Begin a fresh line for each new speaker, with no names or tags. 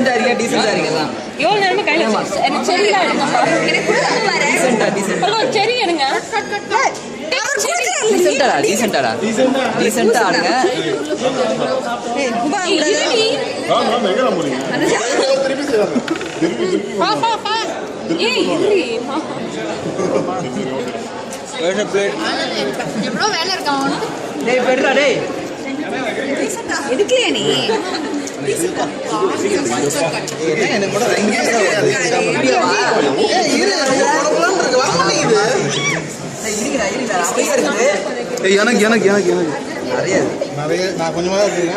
டீசென்ட்டா இருங்க
எவ்வளவு நேரமா கையில எனக்கு செரியா எடுங்க ஹலோ செரி எடுங்க
டீசென்ட்டா ஆடுங்க
எவ்வளோ வேலை இருக்கா
டேய் பெட்ரா டேய்
எடுக்கலையா நீ
என்ன கூட
எனக்கு
நிறைய
நான் கொஞ்சமா இருக்கேன்